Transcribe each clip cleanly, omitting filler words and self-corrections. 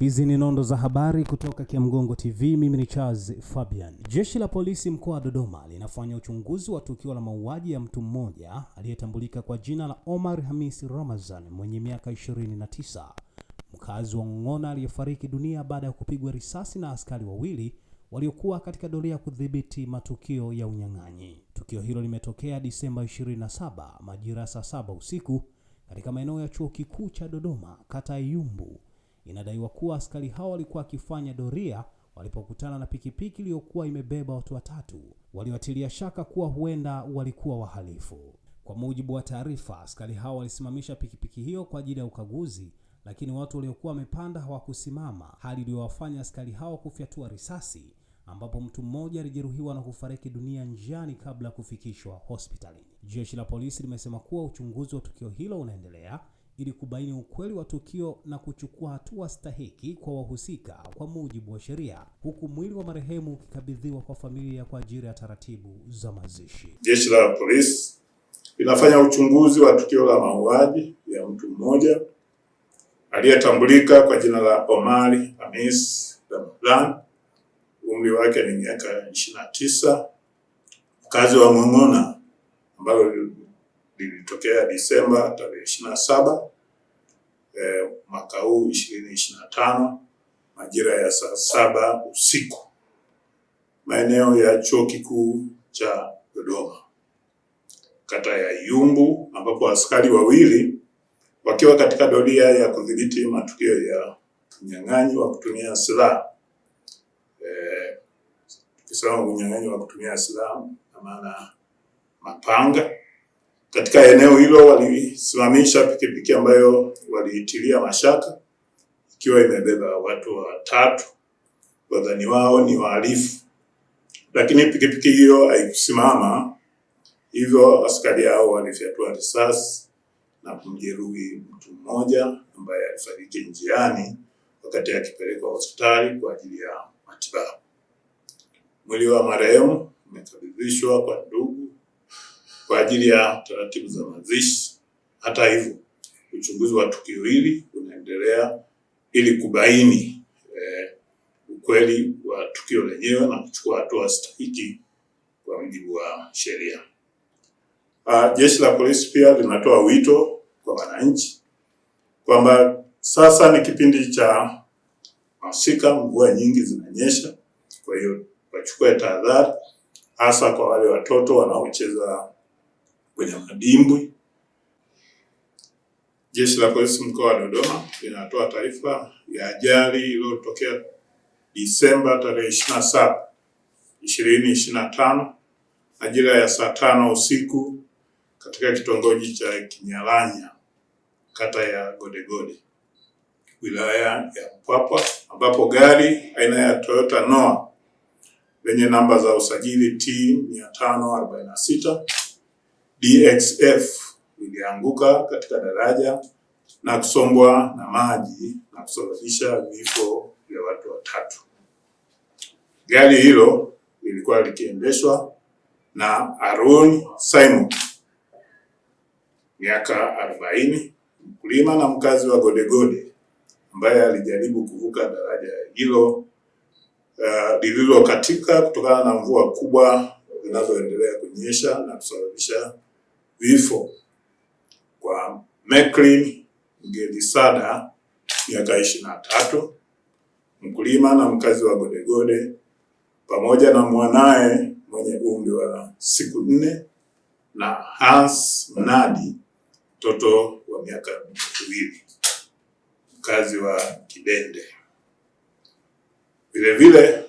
Hizi ni nondo za habari kutoka Kiamgongo TV. Mimi ni Charles Fabian. Jeshi la polisi mkoa wa Dodoma linafanya uchunguzi wa tukio la mauaji ya mtu mmoja aliyetambulika kwa jina la Omar Hamisi Ramazan mwenye miaka 29, mkazi wa Ng'ong'ona, aliyefariki dunia baada ya kupigwa risasi na askari wawili waliokuwa katika doria kudhibiti matukio ya unyang'anyi. Tukio hilo limetokea Disemba 27 majira saa 7 usiku katika maeneo ya Chuo Kikuu cha Dodoma, kata ya Yumbu. Inadaiwa kuwa askari hao walikuwa wakifanya doria walipokutana na pikipiki iliyokuwa imebeba watu watatu waliowatilia shaka kuwa huenda walikuwa wahalifu. Kwa mujibu wa taarifa, askari hao walisimamisha pikipiki hiyo kwa ajili ya ukaguzi, lakini watu waliokuwa wamepanda hawakusimama, hali iliyowafanya askari hao kufyatua risasi, ambapo mtu mmoja alijeruhiwa na kufariki dunia njiani kabla kufikishwa hospitalini. Jeshi la polisi limesema kuwa uchunguzi wa tukio hilo unaendelea ili kubaini ukweli wa tukio na kuchukua hatua stahiki kwa wahusika kwa mujibu wa sheria, huku mwili wa marehemu ukikabidhiwa kwa familia kwa ajili ya taratibu za mazishi. Jeshi la polisi linafanya uchunguzi wa tukio la mauaji ya mtu mmoja aliyetambulika kwa jina la Omar Hamisi Ramazan, umri wake ni miaka 29, mkazi wa Ng'ong'ona, ambalo lilitokea Disemba tarehe 27 mwaka huu 2025 majira ya saa 7 usiku maeneo ya Chuo Kikuu cha Dodoma, kata ya Yumbu, ambapo askari wawili wakiwa katika doria ya kudhibiti matukio ya unyang'anyi wa kutumia silaha. Tukisema unyang'anyi wa kutumia silaha na maana mapanga. Katika eneo hilo walisimamisha pikipiki ambayo waliitilia mashaka, ikiwa imebeba watu watatu wadhani wao ni wahalifu, lakini pikipiki hiyo haikusimama, hivyo askari hao walifyatua risasi na kumjeruhi mtu mmoja ambaye alifariki njiani wakati akipelekwa hospitali kwa ajili ya matibabu. Mwili wa marehemu umekabidhishwa kwa ndugu kwa ajili ya taratibu za mazishi. Hata hivyo, uchunguzi wa tukio hili unaendelea ili kubaini ukweli wa tukio lenyewe na kuchukua hatua stahiki kwa mujibu wa sheria. Jeshi la polisi pia linatoa wito kwa wananchi kwamba sasa ni kipindi cha masika, mvua nyingi zinanyesha, kwa hiyo wachukue tahadhari, hasa kwa wale watoto wanaocheza kwenye madimbwi. Jeshi la polisi mkoa wa Dodoma linatoa taarifa ya ajali iliyotokea Disemba tarehe 27, 2025 majira ya saa 5 usiku katika kitongoji cha Kinyalanya, kata ya Godegode, wilaya ya Mpwapwa, ambapo gari aina ya Toyota Noah lenye namba za usajili T546 DXF ilianguka katika daraja na kusombwa na maji na kusababisha vifo vya watu watatu. Gari hilo lilikuwa likiendeshwa na Aaron Simon, miaka 40, mkulima na mkazi wa Godegode, ambaye alijaribu kuvuka daraja hilo lililokatika kutokana na mvua kubwa zinazoendelea kunyesha na kusababisha vifo kwa Meklin Gelisada, miaka 23, mkulima na mkazi wa Godegode, pamoja na mwanae mwenye umri wa siku 4, na Hans Mnadi, mtoto wa miaka 2, mkazi wa Kidende. Vile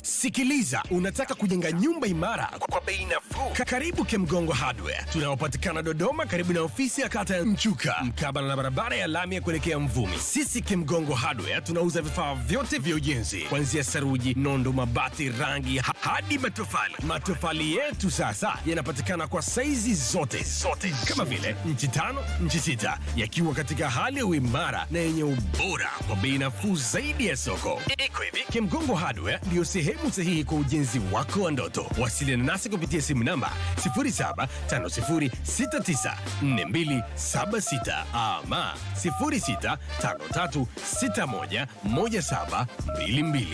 sikiliza, unataka kujenga nyumba imara kwa bei nafuu? Karibu Kiamgongo Hardware. Tunapatikana Dodoma karibu na ofisi ya kata ya Mchuka, mkabala na barabara ya lami ya kuelekea Mvumi. Sisi Kiamgongo Hardware tunauza vifaa vyote vya ujenzi, kuanzia saruji, nondo, mabati, rangi hadi matofali. Matofali yetu sasa yanapatikana kwa saizi zote kama vile inchi 5, inchi 6, yakiwa katika hali ya uimara na yenye ubora kwa bei nafuu zaidi ya soko. Iko hivi, Kiamgongo Hardware ndio sehemu sahihi kwa ujenzi wako wa ndoto. Wasiliana nasi kupitia simu namba 0750694276 ama 0653611722.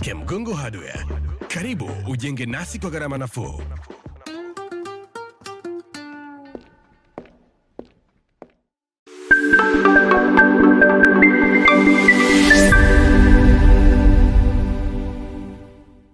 Kemgongo Hardware, karibu ujenge nasi kwa gharama nafuu.